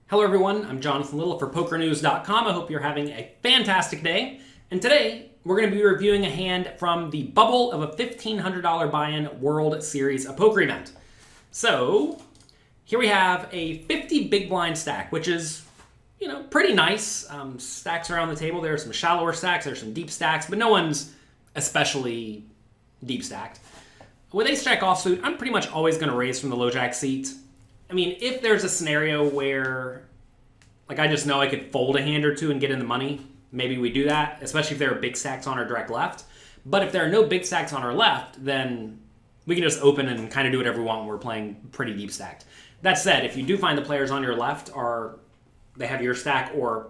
Hello everyone, I'm Jonathan Little for PokerNews.com. I hope you're having a fantastic day. And today, we're going to be reviewing a hand from the bubble of a $1,500 buy-in World Series of Poker event. So, here we have a 50 big blind stack, which is, pretty nice. Stacks around the table. There are some shallower stacks, there's some deep stacks, but no one's especially deep stacked. With ace-jack offsuit, I'm pretty much always going to raise from the low-jack seat. I mean, if there's a scenario where, I just know I could fold a hand or two and get in the money, maybe we do that, especially if there are big stacks on our direct left. But if there are no big stacks on our left, then we can just open and kind of do whatever we want when we're playing pretty deep stacked. That said, if you do find the players on your left they have your stack or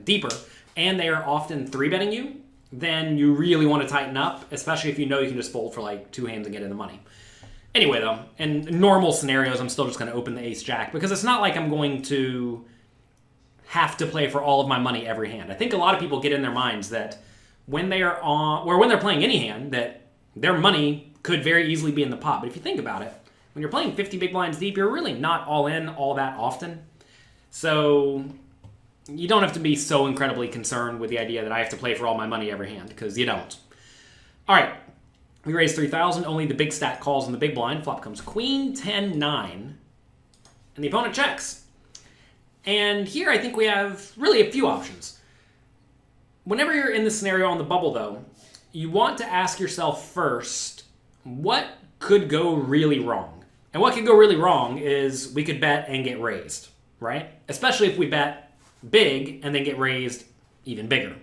deeper, and they are often 3-betting you, then you really want to tighten up, especially if you know you can just fold for two hands and get in the money. Anyway, though, in normal scenarios, I'm still just going to open the ace-jack because it's not like I'm going to have to play for all of my money every hand. I think a lot of people get in their minds that when they are when they're playing any hand, that their money could very easily be in the pot. But if you think about it, when you're playing 50 big blinds deep, you're really not all in all that often. So you don't have to be so incredibly concerned with the idea that I have to play for all my money every hand, because you don't. All right. We raise 3,000. Only the big stack calls in the big blind. Flop comes queen, 10, 9. And the opponent checks. And here I think we have really a few options. Whenever you're in this scenario on the bubble, though, you want to ask yourself first, what could go really wrong? And what could go really wrong is we could bet and get raised, right? Especially if we bet big and then get raised even bigger.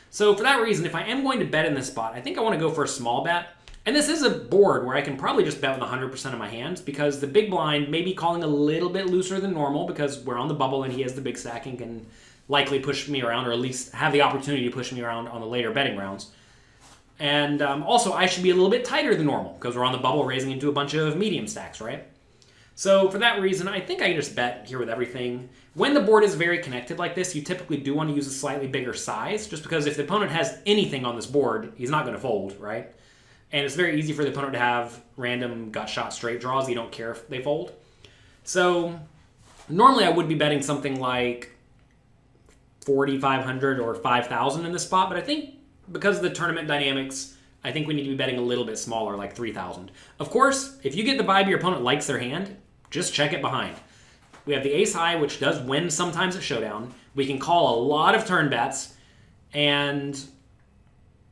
So for that reason, if I am going to bet in this spot, I think I want to go for a small bet. And this is a board where I can probably just bet with 100% of my hands because the big blind may be calling a little bit looser than normal because we're on the bubble and he has the big stack and can likely push me around, or at least have the opportunity to push me around on the later betting rounds. And also, I should be a little bit tighter than normal because we're on the bubble raising into a bunch of medium stacks, right? So for that reason, I think I can just bet here with everything. When the board is very connected like this, you typically do want to use a slightly bigger size, just because if the opponent has anything on this board, he's not going to fold, right? And it's very easy for the opponent to have random gut shot straight draws. You don't care if they fold. So normally I would be betting something like 4,500 or 5,000 in this spot, but I think because of the tournament dynamics, I think we need to be betting a little bit smaller, like 3,000. Of course, if you get the vibe your opponent likes their hand, just check it behind. We have the ace high, which does win sometimes at showdown. We can call a lot of turn bets, and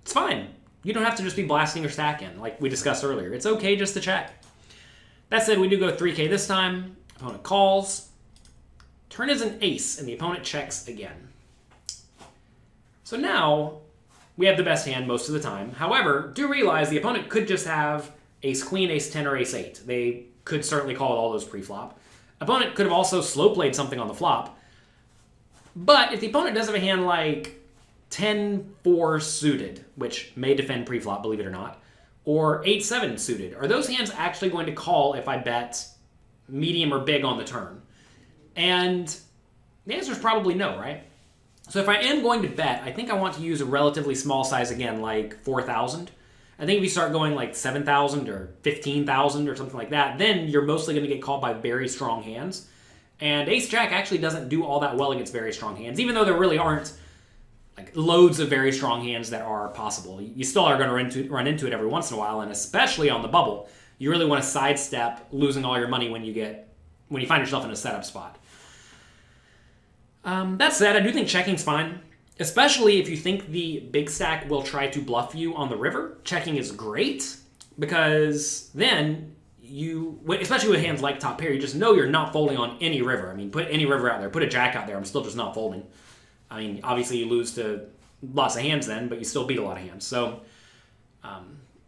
it's fine. You don't have to just be blasting your stack in, like we discussed earlier. It's okay just to check. That said, we do go 3K this time. Opponent calls. Turn is an ace, and the opponent checks again. So now, we have the best hand most of the time. However, do realize the opponent could just have ace-queen, ace-10, or ace-8. They could certainly call all those pre-flop. Opponent could have also slow-played something on the flop. But if the opponent does have a hand like 10-4 suited, which may defend pre-flop, believe it or not, or 8-7 suited, are those hands actually going to call if I bet medium or big on the turn? And the answer is probably no, right? So if I am going to bet, I think I want to use a relatively small size again, like 4,000. I think if you start going like 7,000 or 15,000 or something like that, then you're mostly going to get called by very strong hands. And ace-jack actually doesn't do all that well against very strong hands, even though there really aren't loads of very strong hands that are possible. You still are going to run into it every once in a while, and especially on the bubble, you really want to sidestep losing all your money when you find yourself in a setup spot. That said, I do think checking's fine, especially if you think the big stack will try to bluff you on the river. Checking is great because then especially with hands like top pair, you just know you're not folding on any river. I mean, put any river out there, put a jack out there, I'm still just not folding. I mean, obviously you lose to lots of hands then, but you still beat a lot of hands. So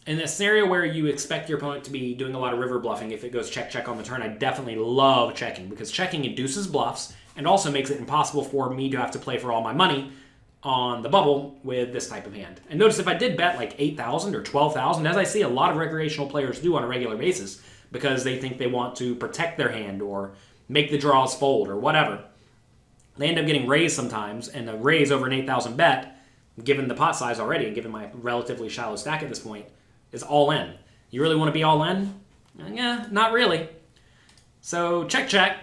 in a scenario where you expect your opponent to be doing a lot of river bluffing, if it goes check on the turn, I definitely love checking because checking induces bluffs and also makes it impossible for me to have to play for all my money on the bubble with this type of hand. And notice if I did bet like 8,000 or 12,000, as I see a lot of recreational players do on a regular basis because they think they want to protect their hand or make the draws fold or whatever, they end up getting raised sometimes, and a raise over an 8,000 bet, given the pot size already and given my relatively shallow stack at this point, is all in. You really want to be all in? Yeah, not really. So check.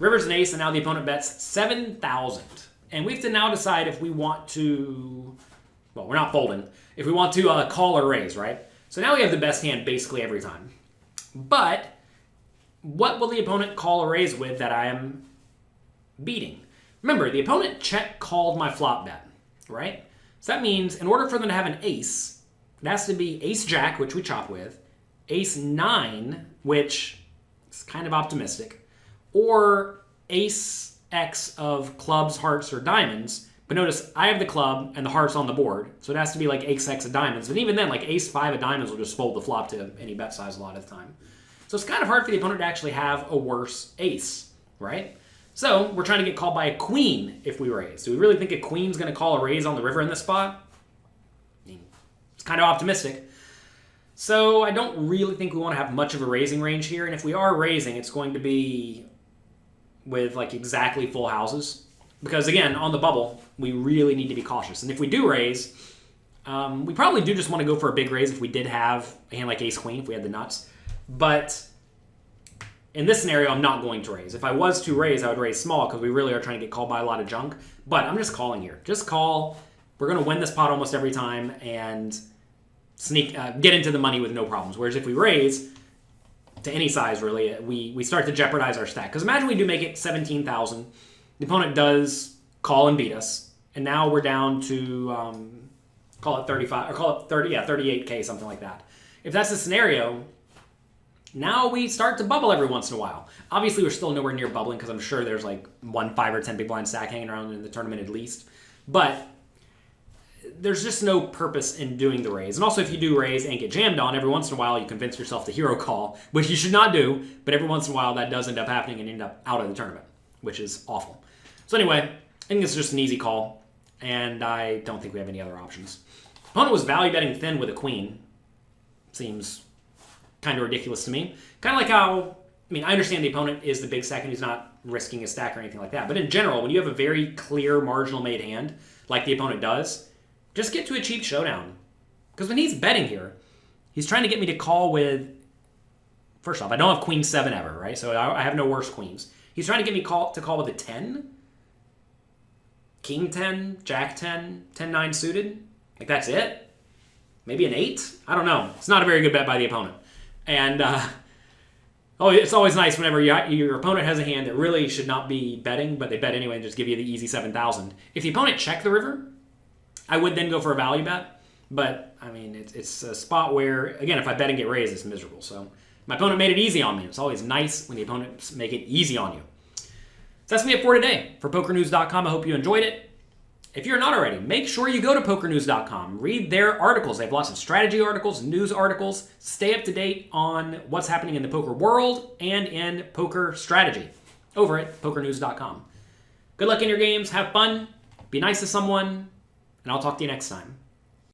River's an ace, and now the opponent bets 7,000. And we have to now decide if we want to, well, we're not folding, if we want to call or raise, right? So now we have the best hand basically every time. But what will the opponent call or raise with that I am beating? Remember, the opponent check called my flop bet, right? So that means in order for them to have an ace, it has to be ace-jack, which we chop with, ace-9, which is kind of optimistic, or ace-x of clubs, hearts, or diamonds. But notice, I have the club and the hearts on the board, so it has to be like ace-x of diamonds. And even then, like ace-5 of diamonds will just fold the flop to any bet size a lot of the time. So it's kind of hard for the opponent to actually have a worse ace, right? So we're trying to get called by a queen if we raise. Do we really think a queen's going to call a raise on the river in this spot? I mean, it's kind of optimistic. So I don't really think we want to have much of a raising range here. And if we are raising, it's going to be with like exactly full houses. Because again, on the bubble, we really need to be cautious. And if we do raise, we probably do just want to go for a big raise if we did have a hand like ace-queen, if we had the nuts. But in this scenario, I'm not going to raise. If I was to raise, I would raise small because we really are trying to get called by a lot of junk. But I'm just calling here. Just call. We're going to win this pot almost every time and get into the money with no problems. Whereas if we raise to any size, really, we start to jeopardize our stack. Because imagine we do make it 17,000. The opponent does call and beat us. And now we're down to, call it 35, or call it 30, yeah, 38K, something like that. If that's the scenario, now we start to bubble every once in a while. Obviously, we're still nowhere near bubbling because I'm sure there's like 1, 5, or 10 big blind stack hanging around in the tournament at least. But there's just no purpose in doing the raise. And also, if you do raise and get jammed on, every once in a while you convince yourself to hero call, which you should not do. But every once in a while that does end up happening and you end up out of the tournament, which is awful. So anyway, I think this is just an easy call, and I don't think we have any other options. Opponent was value betting thin with a queen. Seems kind of ridiculous to me. Kind of like how, I mean, I understand the opponent is the big stack and he's not risking a stack or anything like that. But in general, when you have a very clear marginal made hand, like the opponent does, just get to a cheap showdown. Because when he's betting here, he's trying to get me to call with, first off, I don't have queen 7 ever, right? So I have no worse queens. He's trying to get me to call with a 10, king 10, jack 10, 10-9 suited. Like, that's it? Maybe an 8? I don't know. It's not a very good bet by the opponent. And it's always nice whenever your opponent has a hand that really should not be betting, but they bet anyway and just give you the easy 7,000. If the opponent checked the river, I would then go for a value bet. But, I mean, it's a spot where, again, if I bet and get raised, it's miserable. So my opponent made it easy on me. It's always nice when the opponents make it easy on you. So that's me up for today. For PokerNews.com, I hope you enjoyed it. If you're not already, make sure you go to PokerNews.com. Read their articles. They have lots of strategy articles, news articles. Stay up to date on what's happening in the poker world and in poker strategy over at PokerNews.com. Good luck in your games. Have fun. Be nice to someone. And I'll talk to you next time.